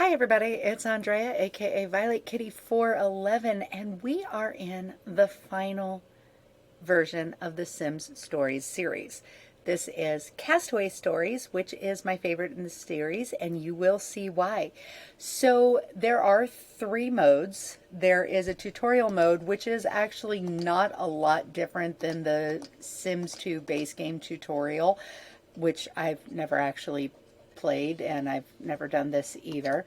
Hi everybody, it's Andrea, aka Violet Kitty 411, and we are in the final version of the Sims Stories series. This is Castaway Stories, which is my favorite in the series, and you will see why. So there are three modes. There is a tutorial mode, which is actually not a lot different than the Sims 2 base game tutorial, which I've never actually played, and I've never done this either.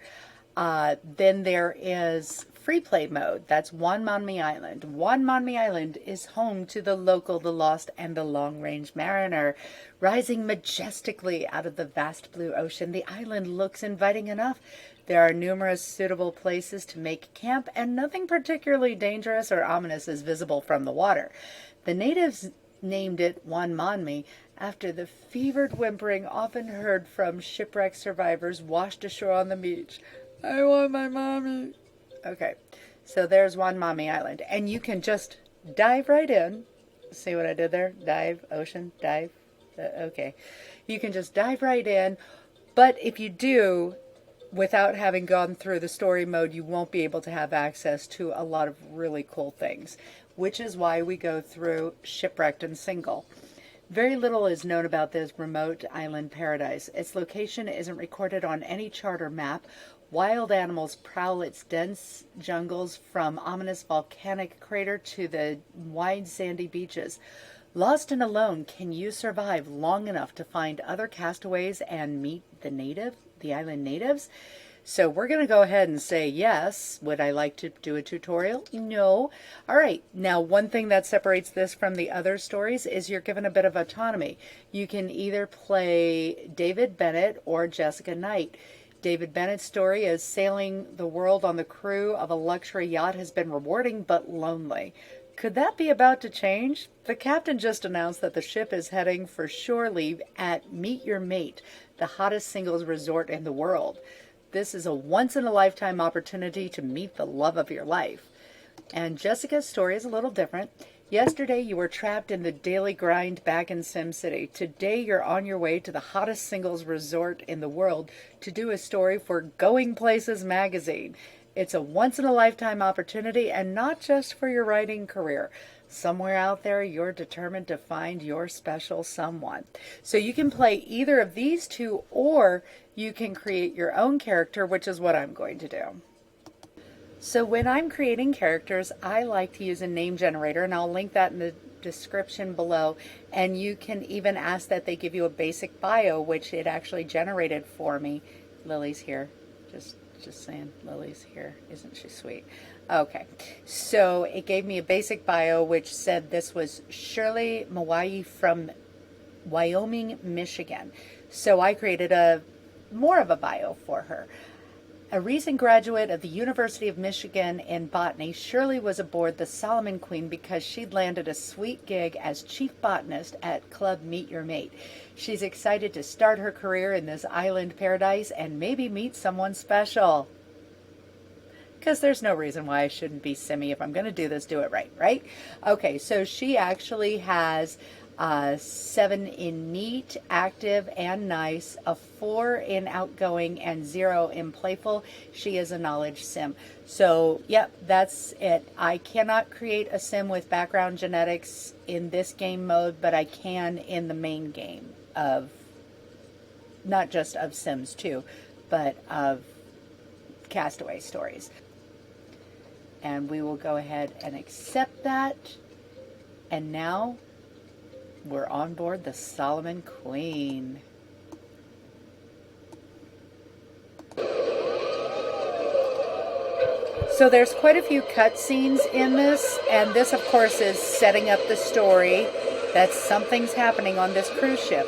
Then there is free play mode. That's Wanmanmi Island. Wanmanmi Island is home to the local, the lost, and the long-range mariner. Rising majestically out of the vast blue ocean, the island looks inviting enough. There are numerous suitable places to make camp, and nothing particularly dangerous or ominous is visible from the water. The natives named it Wanmanmi after the fevered whimpering often heard from shipwreck survivors washed ashore on the beach. I want my mommy. Okay, so there's Wanmanmi Island, and you can just dive right in. See what I did there? Dive, ocean, dive. Okay, you can just dive right in, but if you do, without having gone through the story mode, you won't be able to have access to a lot of really cool things, which is why we go through Shipwrecked and Single. Very little is known about this remote island paradise. Its location isn't recorded on any chart or map. Wild animals prowl its dense jungles from ominous volcanic crater to the wide sandy beaches. Lost and alone, can you survive long enough to find other castaways and meet the island natives? So we're going to go ahead and say yes. Would I like to do a tutorial? No. All right. Now, one thing that separates this from the other stories is you're given a bit of autonomy. You can either play David Bennett or Jessica Knight. David Bennett's story is sailing the world on the crew of a luxury yacht has been rewarding but lonely. Could that be about to change? The captain just announced that the ship is heading for shore leave at Meet Your Mate, the hottest singles resort in the world. This is a once-in-a-lifetime opportunity to meet the love of your life. And Jessica's story is a little different. Yesterday, you were trapped in the daily grind back in SimCity. Today, you're on your way to the hottest singles resort in the world to do a story for Going Places magazine. It's a once-in-a-lifetime opportunity, and not just for your writing career. Somewhere out there, you're determined to find your special someone. So you can play either of these two, or you can create your own character, which is what I'm going to do. So when I'm creating characters, I like to use a name generator, and I'll link that in the description below. And you can even ask that they give you a basic bio, which it actually generated for me. Lily's here. Just saying, Lily's here. Isn't she sweet? Okay, so it gave me a basic bio, which said this was Shirley Mwayi from Wyoming, Michigan. So I created more of a bio for her. A recent graduate of the University of Michigan in botany, Shirley was aboard the Solomon Queen because she'd landed a sweet gig as Chief Botanist at Club Meet Your Mate. She's excited to start her career in this island paradise and maybe meet someone special. Because there's no reason why I shouldn't be Simmy. If I'm going to do this, do it right, right? Okay, so she actually has 7 in neat, active, and nice, a 4 in outgoing, and 0 in playful. She is a knowledge sim. So, yep, that's it. I cannot create a sim with background genetics in this game mode, but I can in the main game of, not just of Sims 2, but of Castaway Stories. And we will go ahead and accept that. And now we're on board the Solomon Queen. So there's quite a few cutscenes in this, and this of course is setting up the story that something's happening on this cruise ship.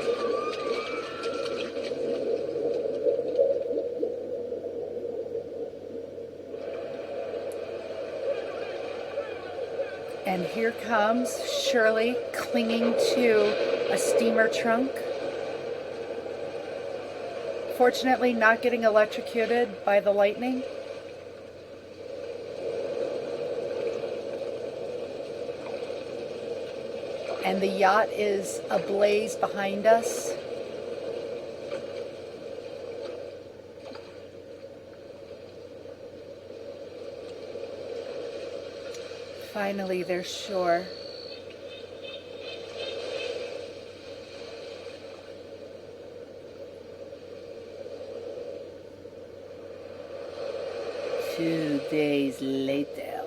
And here comes Shirley clinging to a steamer trunk. Fortunately, not getting electrocuted by the lightning. And the yacht is ablaze behind us. Finally, they're sure. Two days later.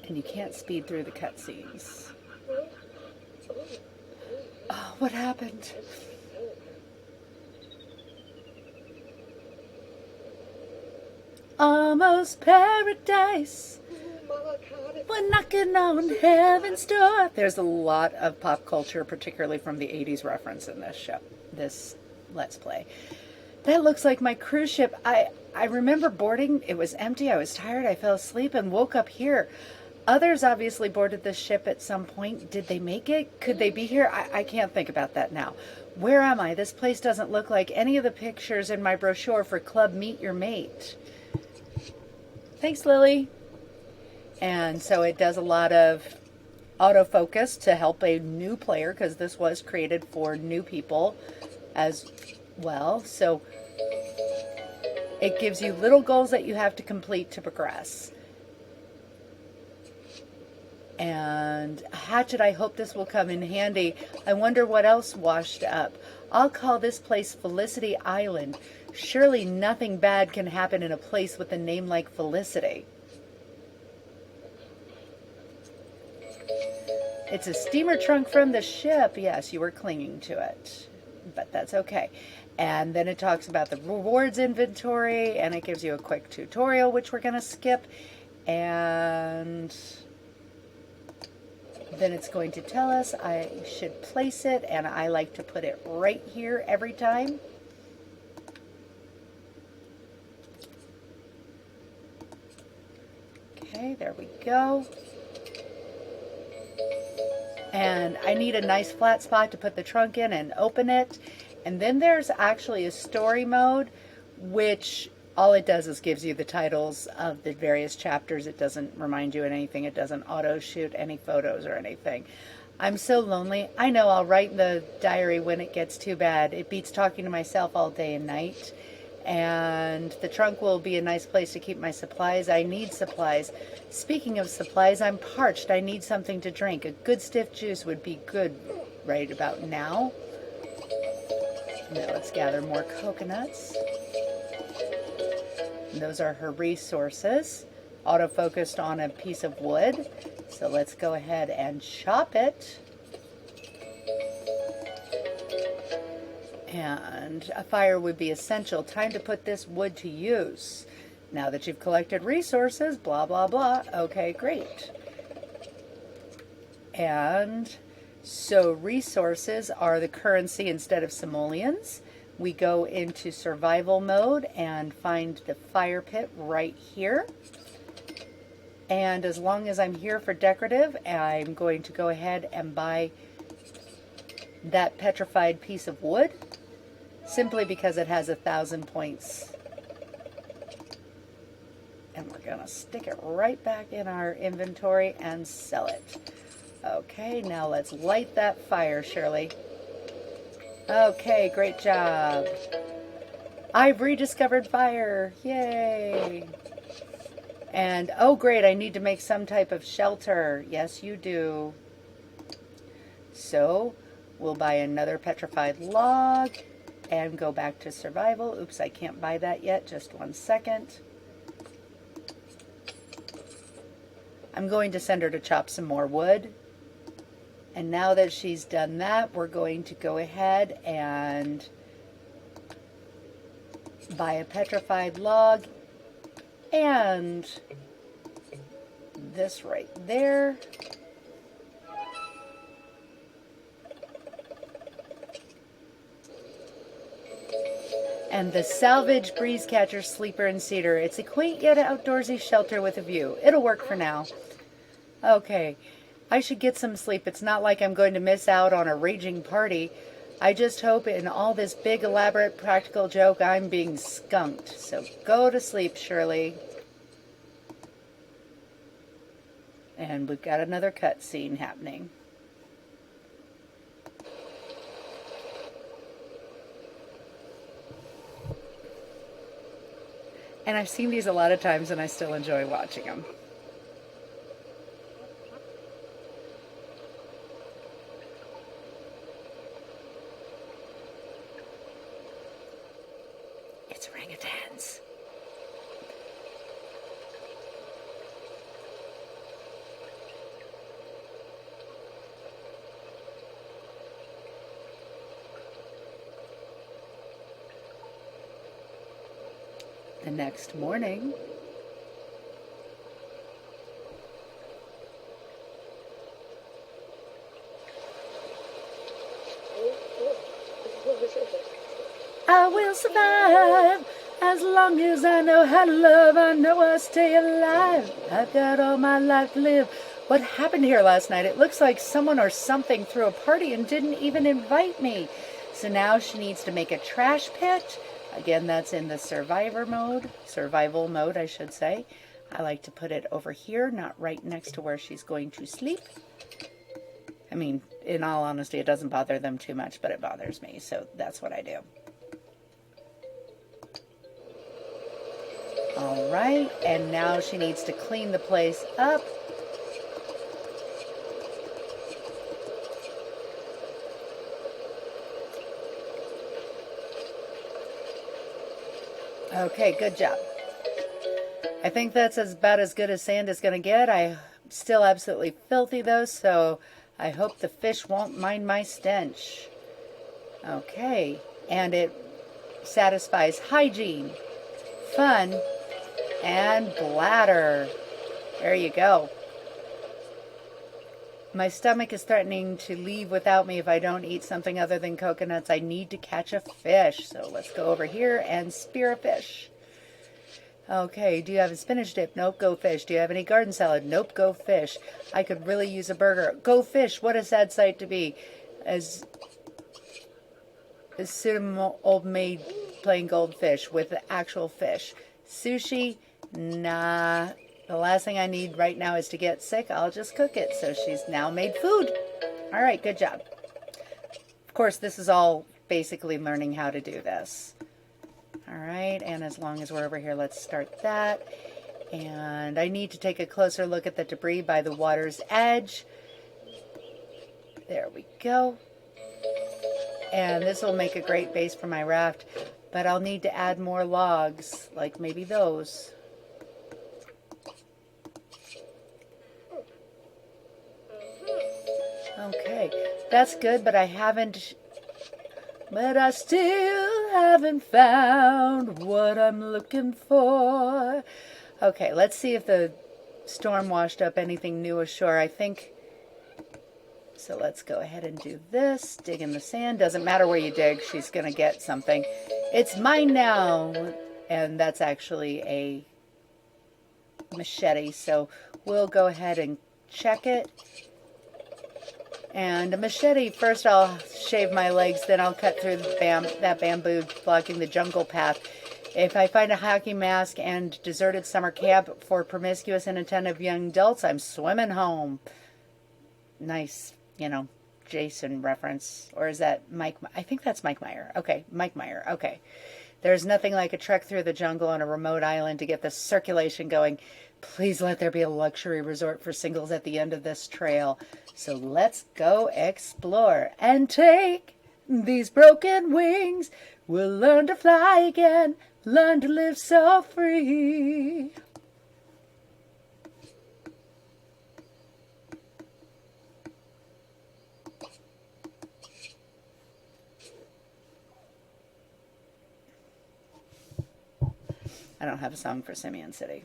And you can't speed through the cutscenes. Oh, what happened? Almost paradise. We're knocking on heaven's door. There's a lot of pop culture, particularly from the 80s reference in this show, this Let's Play. That looks like my cruise ship. I remember boarding. It was empty. I was tired. I fell asleep and woke up here. Others obviously boarded this ship at some point. Did they make it? Could they be here? I can't think about that now. Where am I? This place doesn't look like any of the pictures in my brochure for Club Meet Your Mate. Thanks, Lily. And so it does a lot of autofocus to help a new player, because this was created for new people as well. So it gives you little goals that you have to complete to progress. And hatchet, I hope this will come in handy. I wonder what else washed up. I'll call this place Felicity Island. Surely nothing bad can happen in a place with a name like Felicity. It's a steamer trunk from the ship. Yes, you were clinging to it, but that's okay. And then it talks about the rewards inventory, and it gives you a quick tutorial, which we're going to skip. And then it's going to tell us I should place it, and I like to put it right here every time. Okay, there we go. And I need a nice flat spot to put the trunk in and open it. And then there's actually a story mode, which all it does is gives you the titles of the various chapters. It doesn't remind you of anything. It doesn't auto shoot any photos or anything. I'm so lonely. I know, I'll write in the diary when it gets too bad. It beats talking to myself all day and night. And the trunk will be a nice place to keep my supplies. I need supplies. Speaking of supplies, I'm parched. I need something to drink. A good stiff juice would be good right about now. Now let's gather more coconuts. And those are her resources, auto-focused on a piece of wood. So let's go ahead and chop it. And a fire would be essential. Time to put this wood to use. Now that you've collected resources, blah, blah, blah. Okay, great. And so resources are the currency instead of simoleons. We go into survival mode and find the fire pit right here. And as long as I'm here for decorative, I'm going to go ahead and buy that petrified piece of wood, simply because it has 1,000 points. And we're going to stick it right back in our inventory and sell it. Okay, now let's light that fire, Shirley. Okay, great job. I've rediscovered fire. Yay. And, oh great, I need to make some type of shelter. Yes, you do. So, we'll buy another petrified log and go back to survival. Oops, I can't buy that yet. Just 1 second. I'm going to send her to chop some more wood. And now that she's done that, we're going to go ahead and buy a petrified log and this right there. And the salvage breeze catcher, sleeper, and cedar. It's a quaint yet outdoorsy shelter with a view. It'll work for now. Okay. I should get some sleep. It's not like I'm going to miss out on a raging party. I just hope in all this big, elaborate, practical joke, I'm being skunked. So go to sleep, Shirley. And we've got another cutscene happening. And I've seen these a lot of times and I still enjoy watching them. It's orangutans. The next morning, I will survive as long as I know how to love. I know I'll stay alive. I've got all my life to live. What happened here last night? It looks like someone or something threw a party and didn't even invite me. So now she needs to make a trash pit. Again, that's in the survival mode, I should say. I like to put it over here, not right next to where she's going to sleep. I mean, in all honesty, it doesn't bother them too much, but it bothers me, so that's what I do. All right, and now she needs to clean the place up. Okay, good job. I think that's about as good as sand is going to get. I'm still absolutely filthy though, so I hope the fish won't mind my stench. Okay, and it satisfies hygiene, fun, and bladder. There you go. My stomach is threatening to leave without me if I don't eat something other than coconuts. I need to catch a fish. So let's go over here and spear a fish. Okay, do you have a spinach dip? Nope, go fish. Do you have any garden salad? Nope, go fish. I could really use a burger. Go fish. What a sad sight to be. As soon old maid playing goldfish with the actual fish. Sushi? Nah. The last thing I need right now is to get sick. I'll just cook it. So she's now made food. All right, good job. Of course, this is all basically learning how to do this. All right, and as long as we're over here, let's start that. And I need to take a closer look at the debris by the water's edge. There we go. And this will make a great base for my raft, but I'll need to add more logs, like maybe those. Okay, that's good, but I still haven't found what I'm looking for. Okay, let's see if the storm washed up anything new ashore. I think, so let's go ahead and do this. Dig in the sand. Doesn't matter where you dig, she's going to get something. It's mine now. And that's actually a machete, so we'll go ahead and check it. And a machete, first I'll shave my legs, then I'll cut through that bamboo blocking the jungle path. If I find a hockey mask and deserted summer camp for promiscuous and attentive young adults, I'm swimming home. Nice, Jason reference. Or is that Mike? I think that's Mike Meyer. Okay, Mike Meyer. Okay. There's nothing like a trek through the jungle on a remote island to get the circulation going. Please let there be a luxury resort for singles at the end of this trail. So let's go explore and take these broken wings. We'll learn to fly again, learn to live so free. I don't have a song for Simeon City.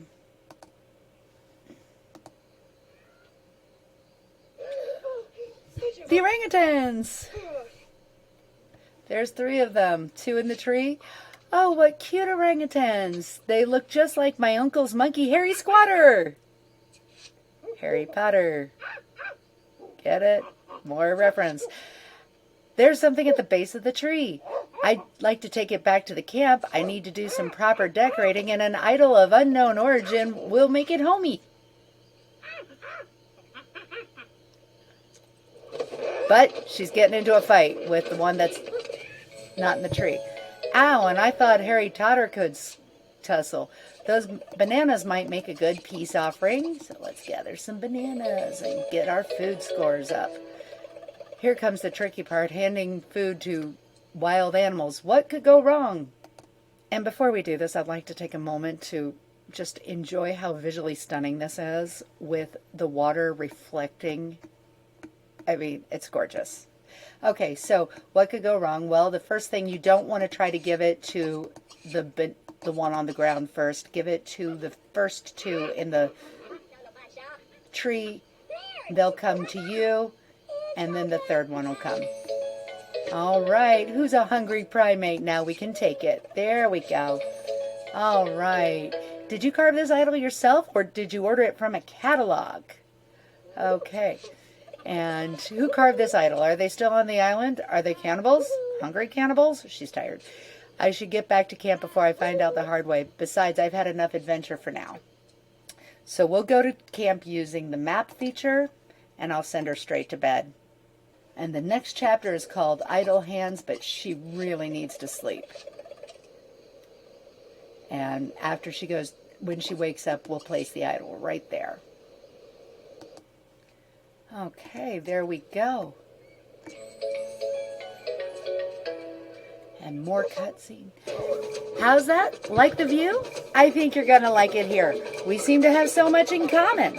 The orangutans! There's 3 of them. 2 in the tree. Oh, what cute orangutans. They look just like my uncle's monkey, Harry Squatter. Harry Potter. Get it? More reference. There's something at the base of the tree. I'd like to take it back to the camp. I need to do some proper decorating, and an idol of unknown origin will make it homey. But she's getting into a fight with the one that's not in the tree. Ow, and I thought Harry Potter could tussle. Those bananas might make a good peace offering. So let's gather some bananas and get our food scores up. Here comes the tricky part, handing food to wild animals. What could go wrong? And before we do this, I'd like to take a moment to just enjoy how visually stunning this is with the water reflecting. I mean, it's gorgeous. Okay, so what could go wrong? Well, the first thing, you don't want to try to give it to the one on the ground first. Give it to the first two in the tree. They'll come to you, and then the third one will come. All right, who's a hungry primate? Now we can take it. There we go. All right. Did you carve this idol yourself, or did you order it from a catalog? Okay. And who carved this idol? Are they still on the island? Are they cannibals? Hungry cannibals? She's tired. I should get back to camp before I find out the hard way. Besides, I've had enough adventure for now. So we'll go to camp using the map feature, and I'll send her straight to bed. And the next chapter is called Idle Hands, but she really needs to sleep. And after she goes, when she wakes up, we'll place the idol right there. Okay, there we go. And more cutscene. How's that? Like the view? I think you're going to like it here. We seem to have so much in common.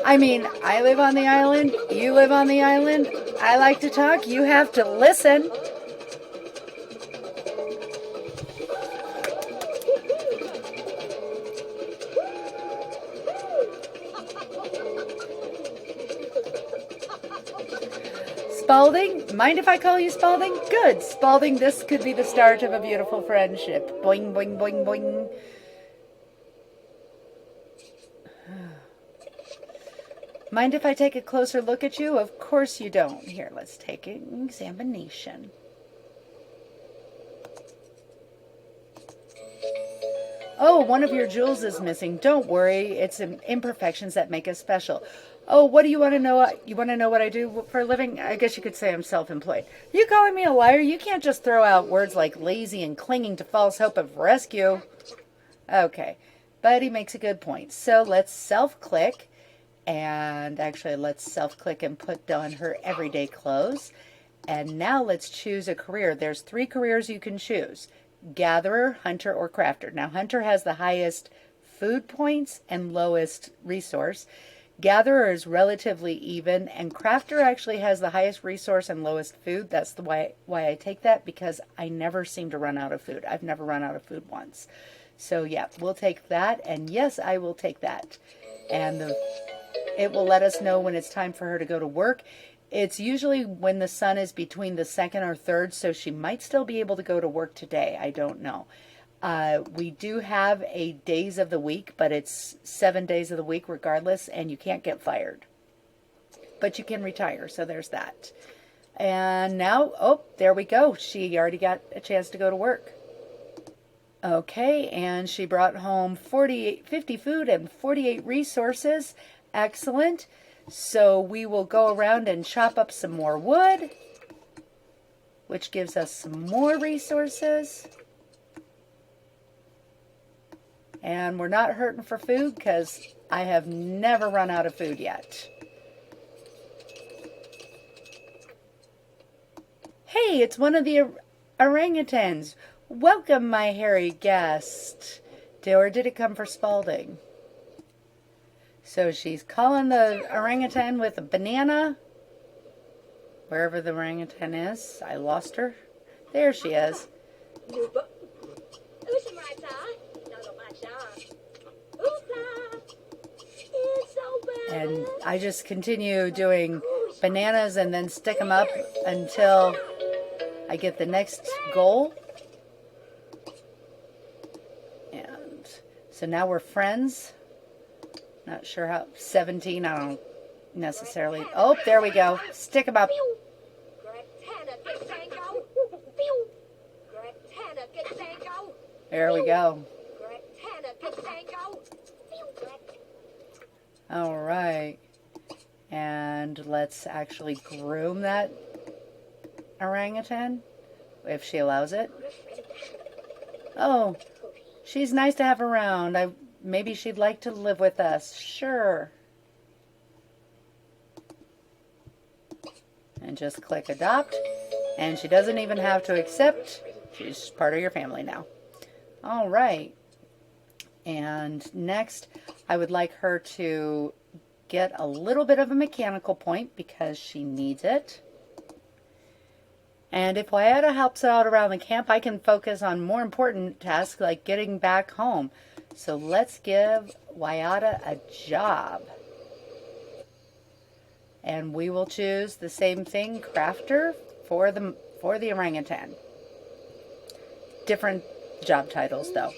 I mean, I live on the island. You live on the island. I like to talk. You have to listen. Spalding? Mind if I call you Spalding? Good. Spalding, this could be the start of a beautiful friendship. Boing, boing, boing, boing. Mind if I take a closer look at you? Of course you don't. Here, let's take an examination. Oh, one of your jewels is missing. Don't worry. It's imperfections that make us special. Oh, what do you want to know? You want to know what I do for a living? I guess you could say I'm self-employed. You calling me a liar? You can't just throw out words like lazy and clinging to false hope of rescue. Okay, but he makes a good point. So let's self-click. And actually, let's self-click and put on her everyday clothes. And now let's choose a career. There's 3 careers you can choose. Gatherer, hunter, or crafter. Now, hunter has the highest food points and lowest resource. Gatherer is relatively even, and crafter actually has the highest resource and lowest food. That's the why I take that, because I never seem to run out of food. I've never run out of food once. So yeah, we'll take that, and yes, I will take that. And it will let us know when it's time for her to go to work. It's usually when the sun is between the 2nd or 3rd, so she might still be able to go to work today. I don't know. We do have a days of the week, but it's 7 days of the week regardless, and you can't get fired. But you can retire, so there's that. And now, oh, there we go. She already got a chance to go to work. Okay, and she brought home 50 food and 48 resources. Excellent. So we will go around and chop up some more wood, which gives us some more resources. And we're not hurting for food because I have never run out of food yet. Hey, it's one of the orangutans. Welcome, my hairy guest. Or did it come for Spalding? So she's calling the orangutan with a banana. Wherever the orangutan is. I lost her. There she is. And I just continue doing bananas and then stick them up until I get the next goal. And so now we're friends. Not sure how. 17, I don't necessarily. Oh, there we go. Stick them up. There we go. All right. And let's actually groom that orangutan. if she allows it. Oh, she's nice to have around. Maybe she'd like to live with us. Sure. And just click adopt. And she doesn't even have to accept. She's part of your family now. All right. And next, I would like her to get a little bit of a mechanical point because she needs it. And if Wyatta helps out around the camp, I can focus on more important tasks like getting back home. So let's give Wyatta a job. And we will choose the same thing, crafter, for the orangutan. Different job titles though.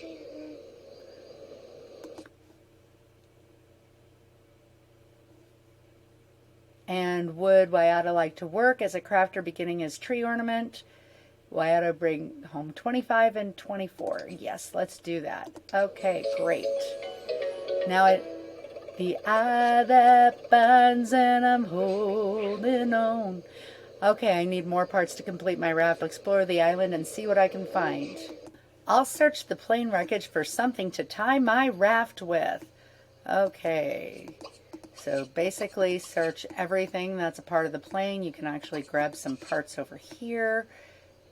And would Wyatta like to work as a crafter beginning as tree ornament? Wyatta bring home 25 and 24. Yes, let's do that. Okay, great. Now the eye that binds and I'm holding on. Okay, I need more parts to complete my raft. Explore the island and see what I can find. I'll search the plane wreckage for something to tie my raft with. Okay. So basically search everything that's a part of the plane. You can actually grab some parts over here.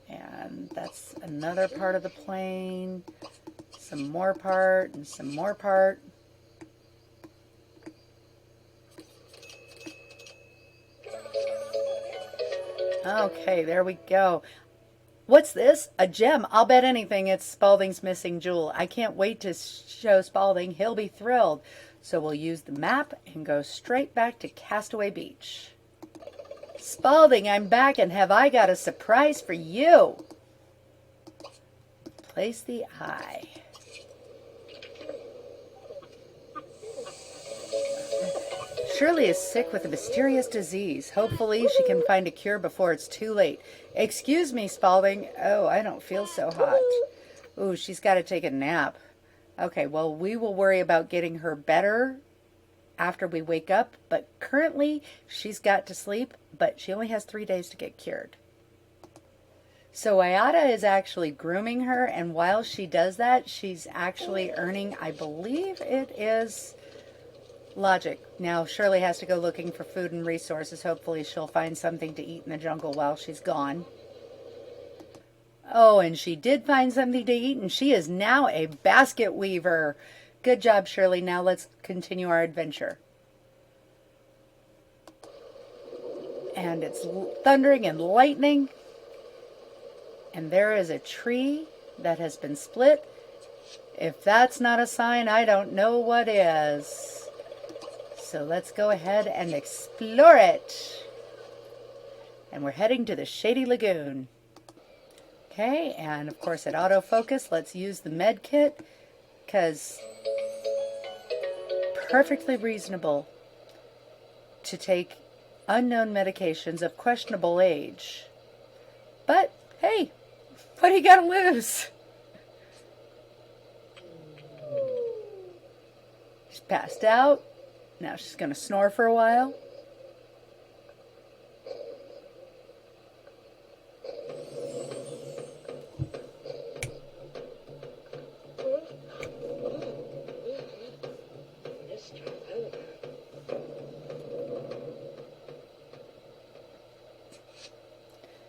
And that's another part of the plane. Some more part and some more part. Okay, there we go. What's this? A gem. I'll bet anything it's Spalding's missing jewel. I can't wait to show Spalding. He'll be thrilled. So we'll use the map and go straight back to Castaway Beach. Spalding, I'm back and have I got a surprise for you. Place the eye. Shirley is sick with a mysterious disease. Hopefully she can find a cure before it's too late. Excuse me, Spalding. Oh, I don't feel so hot. Ooh, she's got to take a nap. Okay, well, we will worry about getting her better after we wake up, but currently she's got to sleep, but she only has 3 days to get cured. So Wyatta is actually grooming her, and while she does that, she's actually earning, I believe it is logic. Now, Shirley has to go looking for food and resources. Hopefully she'll find something to eat in the jungle while she's gone. Oh, and she did find something to eat, and she is now a basket weaver. Good job, Shirley. Now let's continue our adventure. And it's thundering and lightning. And there is a tree that has been split. If that's not a sign, I don't know what is. So let's go ahead and explore it. And we're heading to the Shady Lagoon. Okay, and of course at autofocus, let's use the med kit, because perfectly reasonable to take unknown medications of questionable age. But hey, what do you got to lose? She's passed out. Now she's going to snore for a while.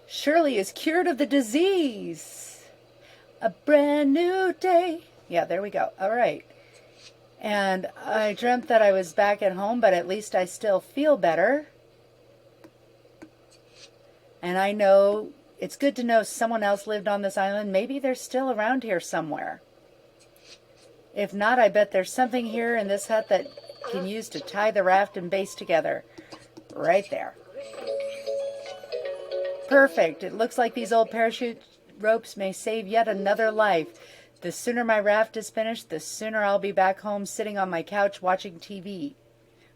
Shirley is cured of the disease. A brand new day. Yeah, there we go. All right. And I dreamt that I was back at home, but at least I still feel better. And I know it's good to know someone else lived on this island. Maybe they're still around here somewhere. If not, I bet there's something here in this hut that can use to tie the raft and base together. Right there. Perfect. It looks like these old parachute ropes may save yet another life. The sooner my raft is finished, the sooner I'll be back home sitting on my couch watching TV.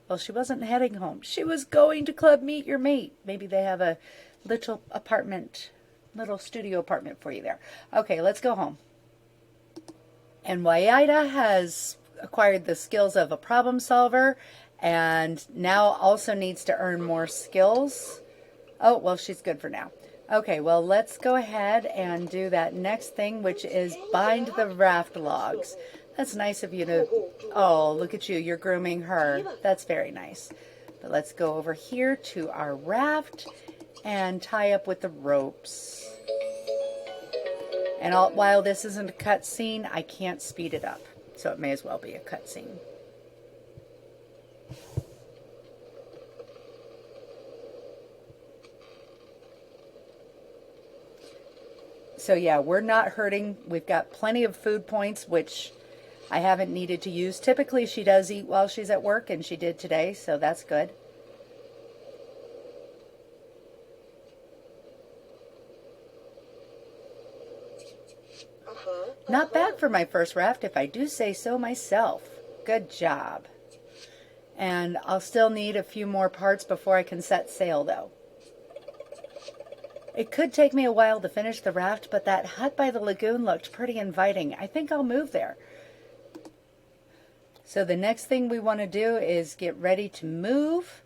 Well, she wasn't heading home. She was going to Club Meet Your Mate. Maybe they have a little apartment, little studio apartment for you there. Okay, let's go home. And Wyatta has acquired the skills of a problem solver and now also needs to earn more skills. Oh, well, she's good for now. Okay, well, let's go ahead and do that next thing, which is bind the raft logs. That's nice of you to, oh, look at you, you're grooming her. That's very nice. But let's go over here to our raft and tie up with the ropes. And while this isn't a cut scene, I can't speed it up. So it may as well be a cut scene. So yeah, we're not hurting. We've got plenty of food points, which I haven't needed to use. Typically she does eat while she's at work, and she did today, so that's good. Not bad for my first raft, if I do say so myself. Good job. And I'll still need a few more parts before I can set sail, though. It could take me a while to finish the raft, but that hut by the lagoon looked pretty inviting. I think I'll move there. So the next thing we want to do is get ready to move.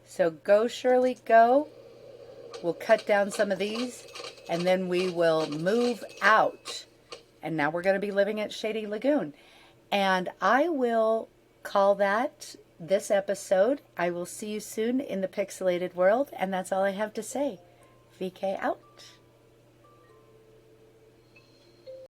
So go, Shirley, go. We'll cut down some of these, and then we will move out. And now we're going to be living at Shady Lagoon. And I will call that this episode. I will see you soon in the pixelated world, and that's all I have to say. VK out.